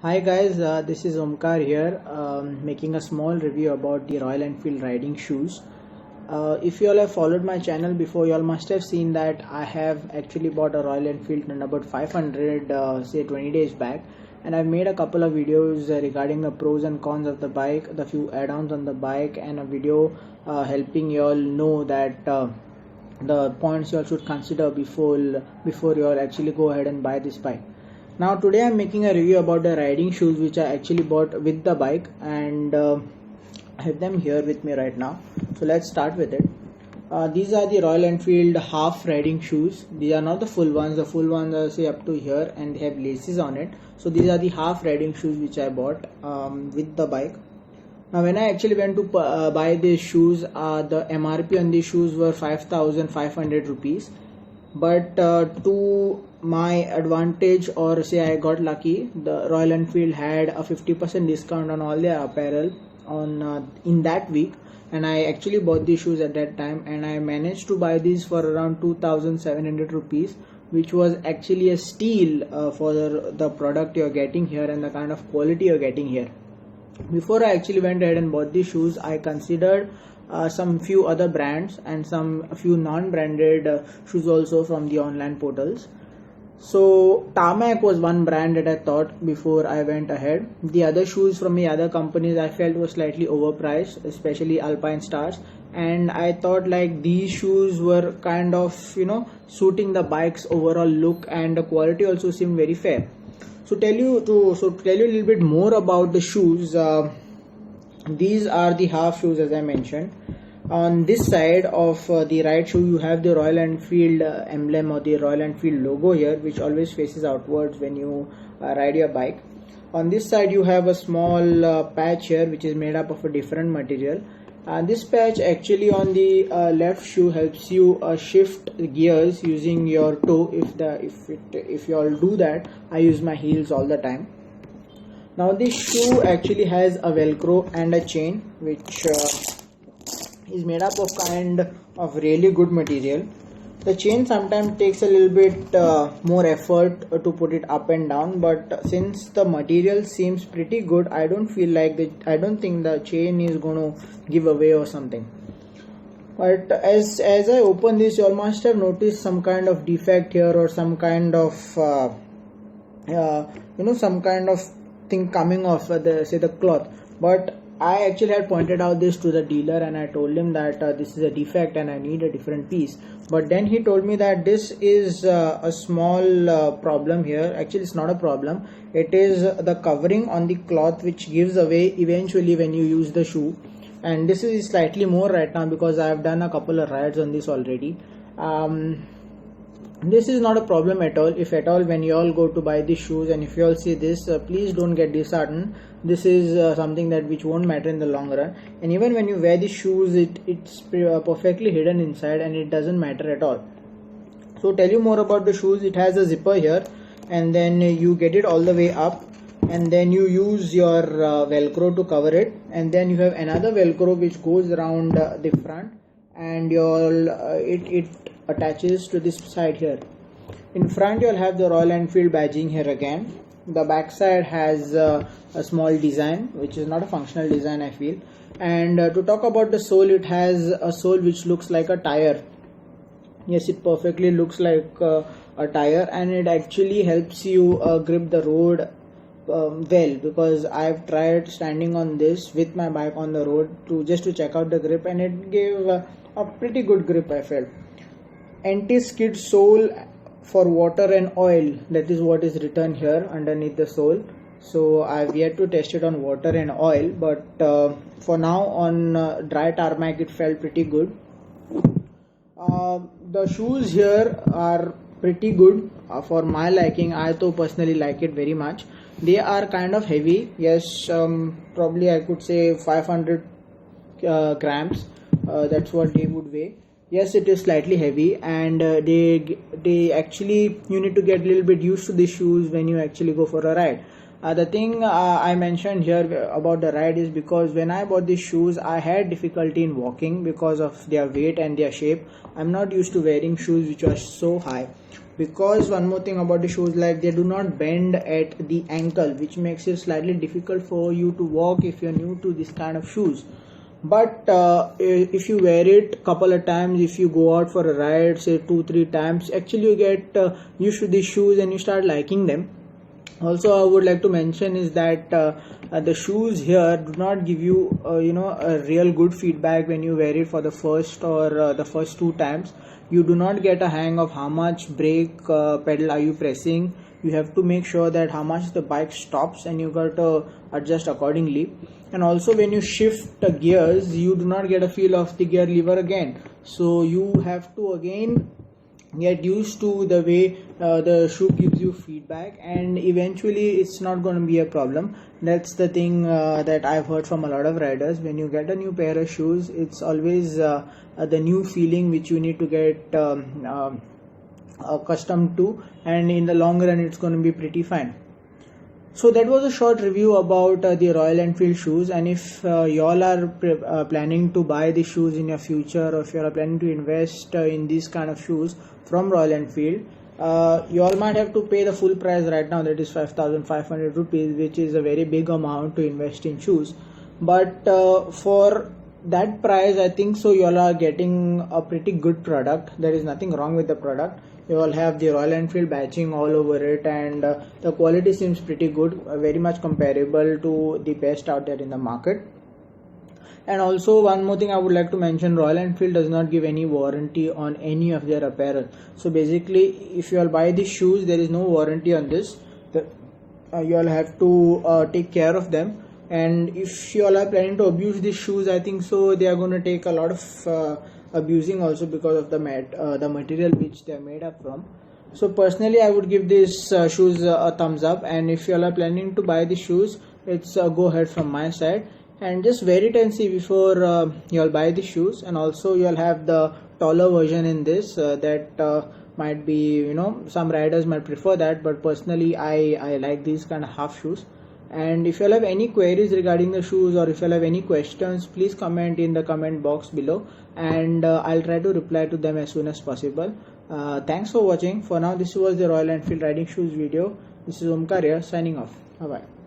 Hi guys, this is Omkar here, making a small review about the Royal Enfield riding shoes. If you all have followed my channel before, you all must have seen that I have actually bought a Royal Enfield in about 500, say 20 days back, and I've made a couple of videos regarding the pros and cons of the bike, the few add-ons on the bike, and a video helping you all know that the points you all should consider before you all actually go ahead and buy this bike. Now today I'm making a review about the riding shoes which I actually bought with the bike, and I have them here with me right now. So let's start with it. These are the Royal Enfield half riding shoes. These are not the full ones. The full ones are say up to here and they have laces on it. So these are the half riding shoes which I bought with the bike. Now when I actually went to buy these shoes, the MRP on these shoes were 5,500 rupees. But to my advantage, or say I got lucky, the Royal Enfield had a 50% discount on all their apparel on in that week, and I actually bought these shoes at that time, and I managed to buy these for around 2,700 rupees, which was actually a steal for the product you're getting here and the kind of quality you're getting here. Before I actually went ahead and bought these shoes, I considered some few other brands and a few non-branded shoes also from the online portals. So Tarmac was one brand that I thought before I went ahead. The other shoes from the other companies I felt were slightly overpriced, especially Alpine Stars, and I thought like these shoes were kind of suiting the bike's overall look, and the quality also seemed very fair. So to tell you a little bit more about the shoes, these are the half shoes as I mentioned. On this side of the right shoe you have the Royal Enfield emblem or the Royal Enfield logo here, which always faces outwards when you ride your bike. On this side you have a small patch here which is made up of a different material. This patch actually on the left shoe helps you shift gears using your toe. If you all do that, I use my heels all the time. Now this shoe actually has a velcro and a chain which is made up of kind of really good material. The chain sometimes takes a little bit more effort to put it up and down, but since the material seems pretty good, I don't think the chain is going to give away or something. But as I open this, you all must have noticed some kind of defect here, or some kind of some kind of thing coming off the cloth. But I actually had pointed out this to the dealer, and I told him that this is a defect and I need a different piece. But then he told me that this is a small problem here. Actually, it's not a problem. It is the covering on the cloth which gives away eventually when you use the shoe. And this is slightly more right now because I have done a couple of rides on this already. This is not a problem at all. If at all when you all go to buy these shoes, and if you all see this, please don't get disheartened. This is something which won't matter in the long run. And even when you wear the shoes, it's perfectly hidden inside and it doesn't matter at all. So tell you more about the shoes. It has a zipper here, and then you get it all the way up, and then you use your velcro to cover it, and then you have another velcro which goes around the front, and it attaches to this side here. In front you'll have the Royal Enfield badging here again. The back side has a small design which is not a functional design, I feel. And to talk about the sole, it has a sole which looks like a tire. Yes, it perfectly looks like a tire, and it actually helps you grip the road well, because I've tried standing on this with my bike on the road just to check out the grip, and it gave a pretty good grip, I felt. Anti-skid sole for water and oil, that is what is written here underneath the sole. So I've yet to test it on water and oil, but for now on dry tarmac it felt pretty good. The shoes here are pretty good for my liking. I though personally like it very much. They are kind of heavy. Yes, probably I could say 500 grams. That's what they would weigh. Yes, it is slightly heavy, and they actually, you need to get a little bit used to the shoes when you actually go for a ride. The thing I mentioned here about the ride is because when I bought these shoes, I had difficulty in walking because of their weight and their shape. I'm not used to wearing shoes which are so high. Because one more thing about the shoes, like they do not bend at the ankle, which makes it slightly difficult for you to walk if you're new to this kind of shoes. But if you wear it couple of times, if you go out for a ride, say 2-3 times, actually you get used to these shoes and you start liking them. Also, I would like to mention is that the shoes here do not give you a real good feedback when you wear it for the first or the first 2 times. You do not get a hang of how much brake pedal are you pressing. You have to make sure that how much the bike stops, and you got to adjust accordingly. And also when you shift the gears, you do not get a feel of the gear lever again, so you have to again get used to the way the shoe gives you feedback, and eventually it's not going to be a problem. That's the thing that I've heard from a lot of riders. When you get a new pair of shoes, it's always the new feeling which you need to get accustomed to, and in the long run it's going to be pretty fine. So that was a short review about the Royal Enfield shoes, and if you all are planning to buy the shoes in your future, or if you are planning to invest in these kind of shoes from Royal Enfield, you all might have to pay the full price right now, that is 5,500 rupees, which is a very big amount to invest in shoes. But for that price, I think so you all are getting a pretty good product. There is nothing wrong with the product. You all have the Royal Enfield badging all over it, and the quality seems pretty good, very much comparable to the best out there in the market. And also one more thing I would like to mention, Royal Enfield does not give any warranty on any of their apparel. So basically, if you all buy these shoes, there is no warranty on this. You all have to take care of them. And if you all are planning to abuse these shoes, I think so they are going to take a lot of abusing also, because of the material which they are made up from. So personally, I would give these shoes a thumbs up, and if you all are planning to buy these shoes, it's a go ahead from my side. And just wear it and see before you all buy the shoes. And also you all have the taller version in this that might be, some riders might prefer that, but personally I like these kind of half shoes. And if you all have any queries regarding the shoes, or if you all have any questions, please comment in the comment box below, and I'll try to reply to them as soon as possible. Thanks for watching. For now, this was the Royal Enfield riding shoes video. This is Omkar here, signing off. Bye bye.